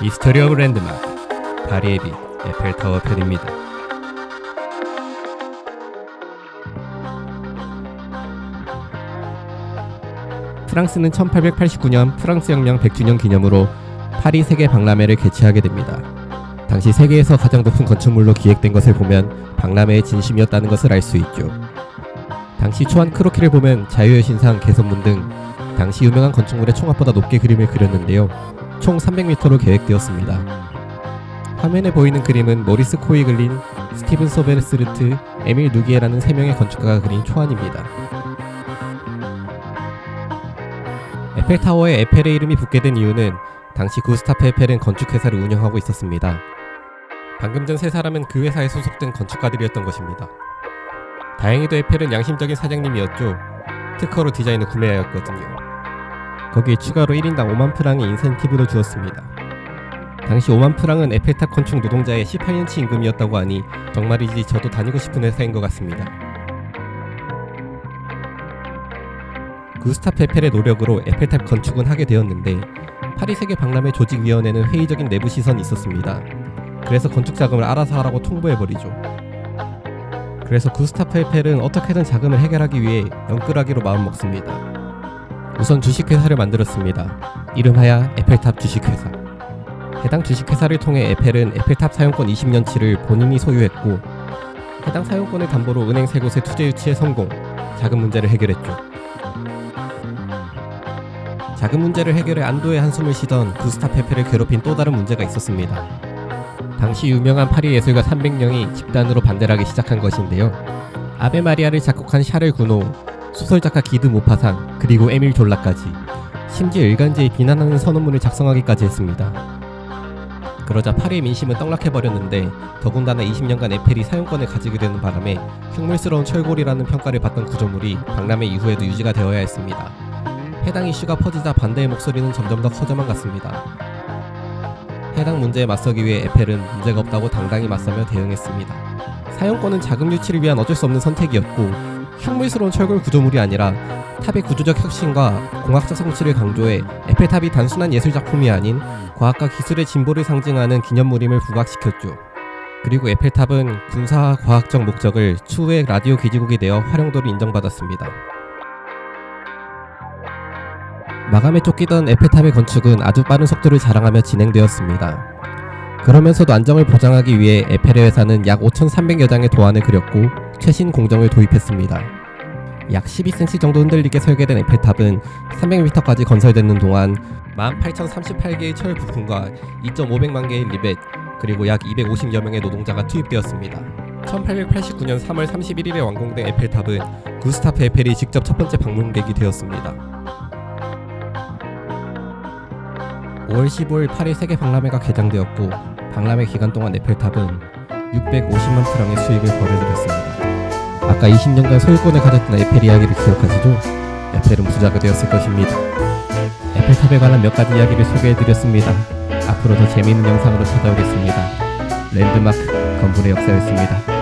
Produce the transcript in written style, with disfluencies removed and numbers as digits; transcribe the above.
히스토리 오브 랜드마크 파리의 빛 에펠타워 편입니다. 프랑스는 1889년 프랑스 혁명 100주년 기념으로 파리 세계 박람회를 개최하게 됩니다. 당시 세계에서 가장 높은 건축물로 기획된 것을 보면 박람회의 진심이었다는 것을 알 수 있죠. 당시 초안 크로키를 보면 자유의 신상, 개선문 등 당시 유명한 건축물의 총합보다 높게 그림을 그렸는데요. 총 300m로 계획되었습니다. 화면에 보이는 그림은 모리스 코이글린, 스티븐 소베르스르트, 에밀 누기에라는 3명의 건축가가 그린 초안입니다. 에펠타워에 에펠의 이름이 붙게 된 이유는 당시 구스타프 에펠은 건축회사를 운영하고 있었습니다. 방금 전 세 사람은 그 회사에 소속된 건축가들이었던 것입니다. 다행히도 에펠은 양심적인 사장님이었죠. 특허로 디자인을 구매하였거든요. 거기에 추가로 1인당 5만 프랑의 인센티브도 주었습니다. 당시 5만 프랑은 에펠탑 건축 노동자의 18년치 임금이었다고 하니 정말이지 저도 다니고 싶은 회사인 것 같습니다. 구스타프 에펠의 노력으로 에펠탑 건축은 하게 되었는데 파리 세계 박람회 조직위원회는 회의적인 내부 시선이 있었습니다. 그래서 건축 자금을 알아서 하라고 통보해버리죠. 그래서 구스타프 에펠은 어떻게든 자금을 해결하기 위해 영끌하기로 마음먹습니다. 우선 주식회사를 만들었습니다. 이름하여 에펠탑 주식회사. 해당 주식회사를 통해 에펠은 에펠탑 사용권 20년치를 본인이 소유했고 해당 사용권을 담보로 은행 3곳의 투자 유치에 성공, 자금 문제를 해결했죠. 자금 문제를 해결해 안도의 한숨을 쉬던 구스타프 에펠을 괴롭힌 또 다른 문제가 있었습니다. 당시 유명한 파리 예술가 300명이 집단으로 반대를 하기 시작한 것인데요. 아베 마리아를 작곡한 샤를 구노, 소설작가 기드 모파상, 그리고 에밀 졸라까지 심지어 일간지에 비난하는 선언문을 작성하기까지 했습니다. 그러자 파리의 민심은 떡락해버렸는데 더군다나 20년간 에펠이 사용권을 가지게 되는 바람에 흉물스러운 철골이라는 평가를 받던 구조물이 박람회 이후에도 유지가 되어야 했습니다. 해당 이슈가 퍼지자 반대의 목소리는 점점 더 커져만 갔습니다. 해당 문제에 맞서기 위해 에펠은 문제가 없다고 당당히 맞서며 대응했습니다. 사용권은 자금 유치를 위한 어쩔 수 없는 선택이었고 흉물스러운 철골 구조물이 아니라 탑의 구조적 혁신과 공학적 성취를 강조해 에펠탑이 단순한 예술작품이 아닌 과학과 기술의 진보를 상징하는 기념물임을 부각시켰죠. 그리고 에펠탑은 군사와 과학적 목적을 추후에 라디오 기지국이 되어 활용도를 인정받았습니다. 마감에 쫓기던 에펠탑의 건축은 아주 빠른 속도를 자랑하며 진행되었습니다. 그러면서도 안정을 보장하기 위해 에펠의 회사는 약 5,300여 장의 도안을 그렸고 최신 공정을 도입했습니다. 약 12cm 정도 흔들리게 설계된 에펠탑은 300m까지 건설되는 동안 18,038개의 철 부품과 2.500만 개의 리벳, 그리고 약 250여 명의 노동자가 투입되었습니다. 1889년 3월 31일에 완공된 에펠탑은 구스타프 에펠이 직접 첫 번째 방문객이 되었습니다. 5월 15일 파리 세계 박람회가 개장되었고 박람회 기간 동안 에펠탑은 650만 프랑의 수익을 벌어들였습니다. 아까 20년간 소유권을 가졌던 에펠 이야기를 기억하시죠? 에펠은 부자가 되었을 것입니다. 에펠탑에 관한 몇 가지 이야기를 소개해드렸습니다. 앞으로 더 재미있는 영상으로 찾아오겠습니다. 랜드마크 건물의 역사였습니다.